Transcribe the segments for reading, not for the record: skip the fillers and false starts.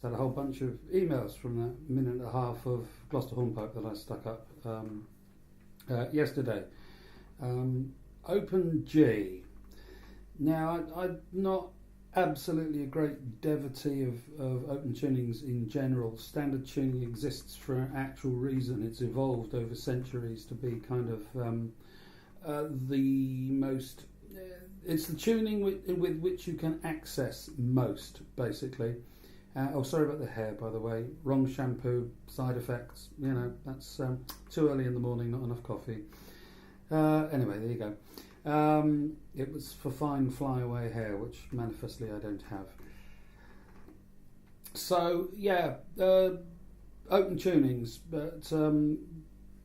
Had a whole bunch of emails from that minute and a half of Gloucester hornpipe that I stuck up yesterday. Opewn G. Now, I'm not absolutely a great devotee of open tunings in general. Standard tuning exists for an actual reason. It's evolved over centuries to be kind of the most... it's the tuning with which you can access most, basically. Oh, sorry about the hair, by the way. Wrong shampoo, side effects. You know, that's too early in the morning, not enough coffee. Anyway, there you go. It was for fine flyaway hair, which manifestly I don't have. So, yeah, open tunings, but,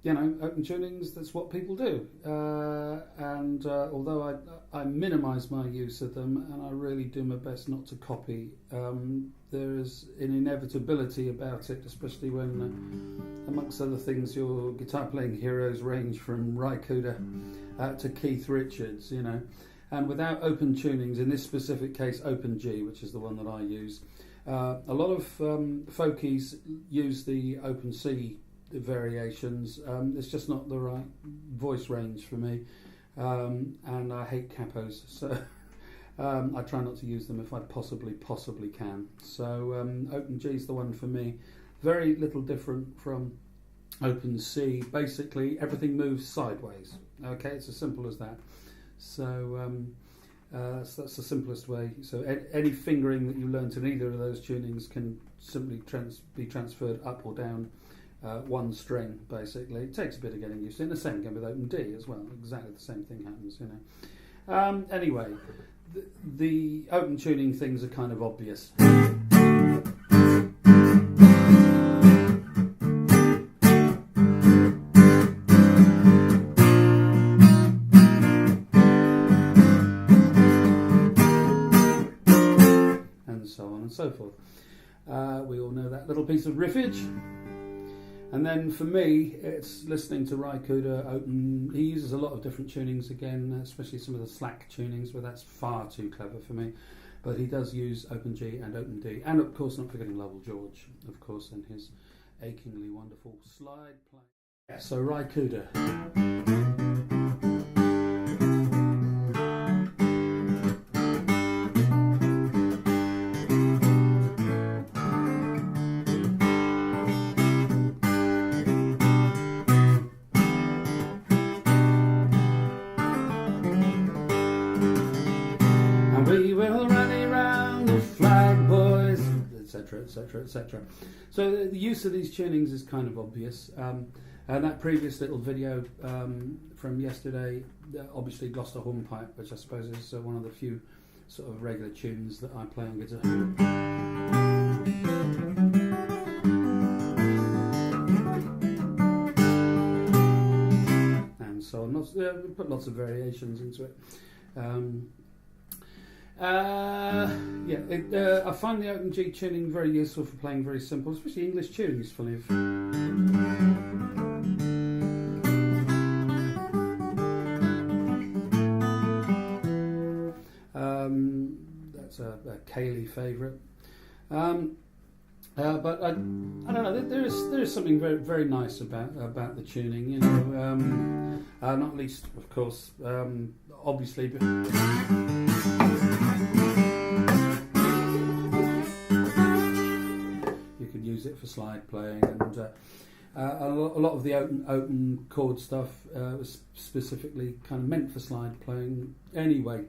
you know, open tunings, that's what people do. And although I minimise my use of them, and I really do my best not to copy, there is an inevitability about it, especially when, amongst other things, your guitar playing heroes range from Ry Cooder to Keith Richards, you know. And without open tunings, in this specific case, Opewn G, which is the one that I use, a lot of folkies use the Open C variations. It's just not the right voice range for me, and I hate capos, so I try not to use them if I possibly can. So Opewn G is the one for me. Very little different from Open C. Basically everything moves sideways. Okay, it's as simple as that. So that's the simplest way. So any fingering that you learnt in either of those tunings can simply be transferred up or down one string, basically. It takes a bit of getting used to. And the same again with Opewn D as well. Exactly the same thing happens, you know. Anyway, the open tuning things are kind of obvious. And so on and so forth. We all know that little piece of riffage. And then for me, it's listening to Ry Cooder. He uses a lot of different tunings again, especially some of the slack tunings, where that's far too clever for me. But he does use Opewn G and Opewn D, and of course not forgetting Lovell George, of course, and his achingly wonderful slide play. Yeah, so Ry Cooder. We will rally round the flag, boys, etc., etc., etc. So the use of these tunings is kind of obvious. And that previous little video from yesterday, obviously Gloucester hornpipe, which I suppose is one of the few sort of regular tunes that I play on guitar. And so on. We put lots of variations into it. I find the Opewn G tuning very useful for playing very simple, especially English tunes, funny enough. That's a Cayley favourite. But I don't know. There is something very very nice about the tuning, you know. Not least, of course, obviously. You could use it for slide playing, and a lot of the open chord stuff was specifically kind of meant for slide playing anyway.